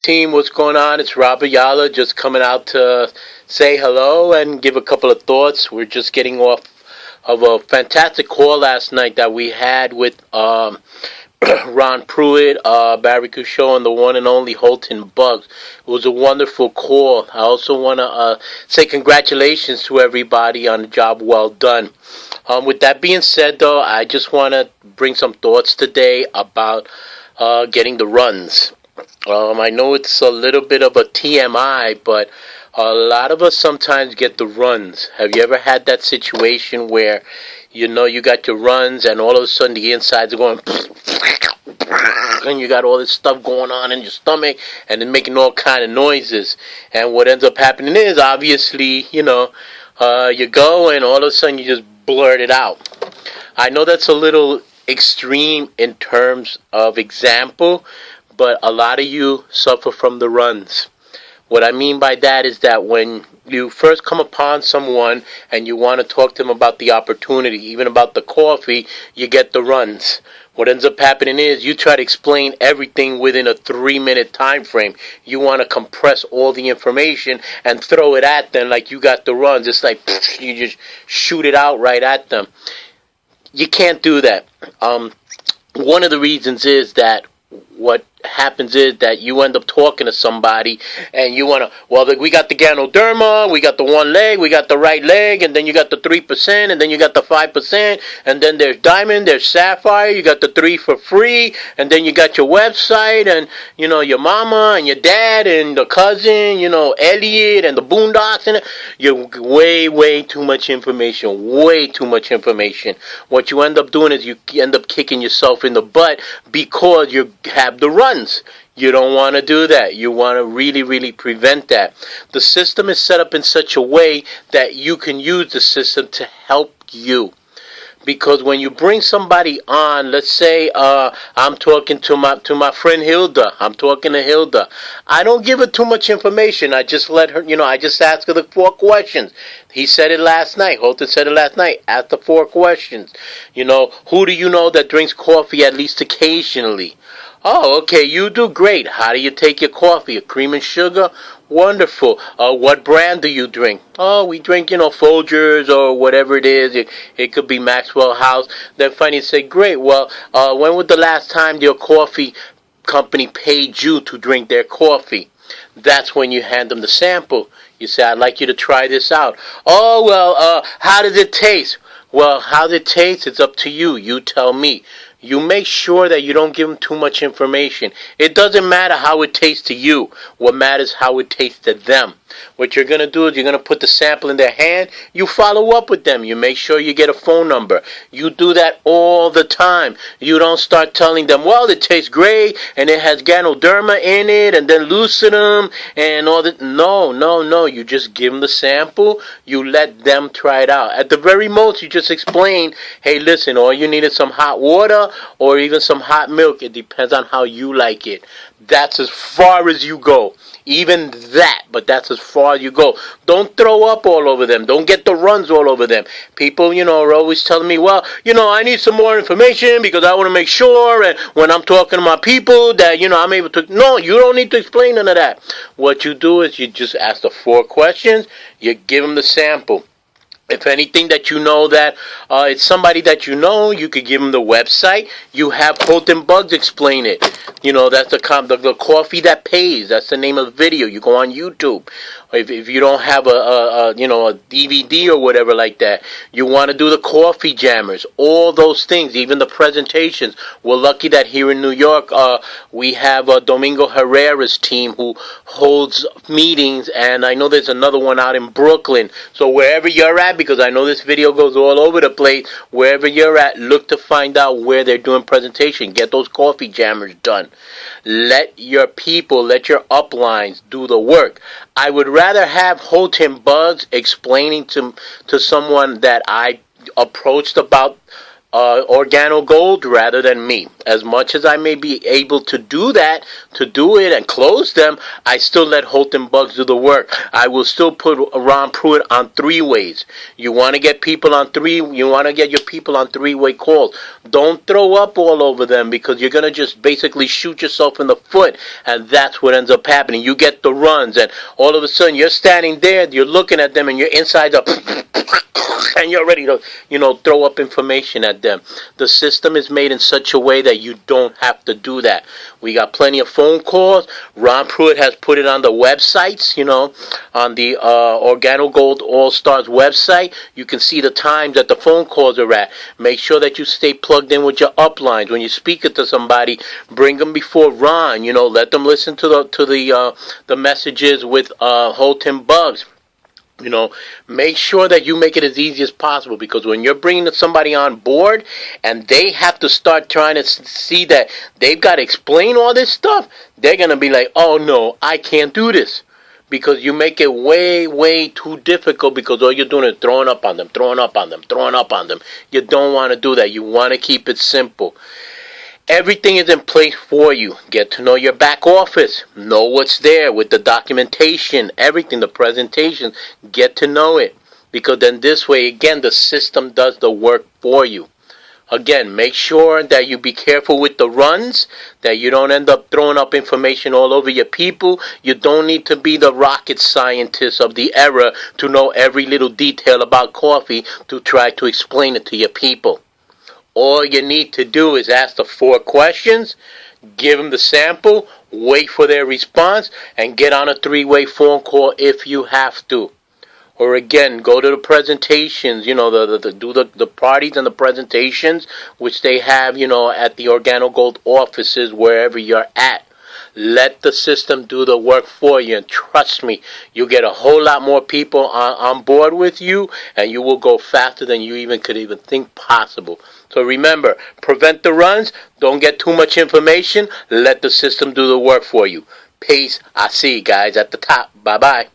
Team, what's going on? It's Rob Ayala, just coming out to say hello and give a couple of thoughts. We're just getting off of a fantastic call last night that we had with Ron Pruitt, Barry Couchot, and the one and only Holton Bugs. It was a wonderful call. I also want to say congratulations to everybody on the job well done. With that being said, though, I just want to bring some thoughts today about getting the runs. I know it's a little bit of a TMI, but a lot of us sometimes get the runs. Have you ever had that situation where you got your runs and all of a sudden the insides are going and you got all this stuff going on in your stomach and then making all kind of noises, and what ends up happening is obviously you go and all of a sudden you just blurt it out. I know that's a little extreme in terms of example, but a lot of you suffer from the runs. What I mean by that is that when you first come upon someone and you want to talk to them about the opportunity, even about the coffee, you get the runs. What ends up happening is you try to explain everything within a 3-minute time frame. You want to compress all the information and throw it at them like you got the runs. It's like you just shoot it out right at them. You can't do that. One of the reasons is that what happens is that you end up talking to somebody and you want to, we got the Ganoderma, we got the one leg, we got the right leg, and then you got the 3%, and then you got the 5%, and then there's diamond, there's sapphire, you got the 3 for free, and then you got your website, and your mama and your dad and the cousin, Elliot and the Boondocks, and you're way too much information, way too much information. What you end up doing is you end up kicking yourself in the butt because you have the runs. You don't want to do that. You want to really prevent that. The system is set up in such a way that you can use the system to help you. Because when you bring somebody on, let's say I'm talking to my friend Hilda. I'm talking to Hilda. I don't give her too much information. I just let her, I just ask her the 4 questions. He said it last night. Holton said it last night. Ask the 4 questions. Who do you know that drinks coffee at least occasionally? Oh, okay, you do great. How do you take your coffee? A cream and sugar? Wonderful. What brand do you drink? Oh, we drink, Folgers or whatever it is. It could be Maxwell House. Then finally say, great. Well, when was the last time your coffee company paid you to drink their coffee? That's when you hand them the sample. You say, I'd like you to try this out. Oh, well, how does it taste? Well, how does it taste? It's up to you. You tell me. You make sure that you don't give them too much information. It doesn't matter how it tastes to you. What matters is how it tastes to them. What you're going to do is you're going to put the sample in their hand. You follow up with them. You make sure you get a phone number. You do that all the time. You don't start telling them, well, it tastes great and it has Ganoderma in it and then Lucidum and all that. No. You just give them the sample. You let them try it out. At the very most, you just explain, hey, listen, all you need is some hot water or even some hot milk. It depends on how you like it. That's as far as you go. Even that, but that's as far as you go. Don't throw up all over them. Don't get the runs all over them. People, are always telling me, well, I need some more information because I want to make sure, and when I'm talking to my people that, I'm able to. No, you don't need to explain none of that. What you do is you just ask the 4 questions. You give them the sample. If anything that that it's somebody that you could give them the website. You have Holton Bugs explain it. That's the coffee that pays. That's the name of the video. You go on YouTube. If you don't have a DVD or whatever like that, you want to do the coffee jammers, all those things, even the presentations. We're lucky that here in New York, we have Domingo Herrera's team who holds meetings, and I know there's another one out in Brooklyn. So wherever you're at, because I know this video goes all over the place, wherever you're at, look to find out where they're doing presentation. Get those coffee jammers done. Let your people, let your uplines do the work. I would rather have Holton Bugs explaining to someone that I approached about Organo Gold rather than me. As much as I may be able to do that, to do it and close them, I still let Holton Bugs do the work. I will still put Ron Pruitt on three ways. You want to get people on you want to get your people on three-way calls. Don't throw up all over them, because you're going to just basically shoot yourself in the foot, and that's what ends up happening. You get the runs, and all of a sudden you're standing there, you're looking at them, and your insides are and you're ready to, throw up information at them. The system is made in such a way that you don't have to do that. We got plenty of phone calls. Ron Pruitt has put it on the websites, on the Organo Gold All Stars website. You can see the times that the phone calls are at. Make sure that you stay plugged in with your uplines. When you speak it to somebody, bring them before Ron. Let them listen to the messages with Holton Bugs. Make sure that you make it as easy as possible, because when you're bringing somebody on board and they have to start trying to see that they've got to explain all this stuff, they're going to be like, oh no, I can't do this. Because you make it way, way too difficult, because all you're doing is throwing up on them. You don't want to do that. You want to keep it simple. Everything is in place for you. Get to know your back office. Know what's there with the documentation, everything, the presentation. Get to know it. Because then this way, again, the system does the work for you. Again, make sure that you be careful with the runs, that you don't end up throwing up information all over your people. You don't need to be the rocket scientist of the era to know every little detail about coffee to try to explain it to your people. All you need to do is ask the 4 questions, give them the sample, wait for their response, and get on a 3-way phone call if you have to. Or again, go to the presentations, do the parties and the presentations, which they have, at the Organo Gold offices, wherever you're at. Let the system do the work for you, and trust me, you'll get a whole lot more people on board with you, and you will go faster than you could even think possible. So remember, prevent the runs, don't get too much information, let the system do the work for you. Peace. I see you guys at the top. Bye-bye.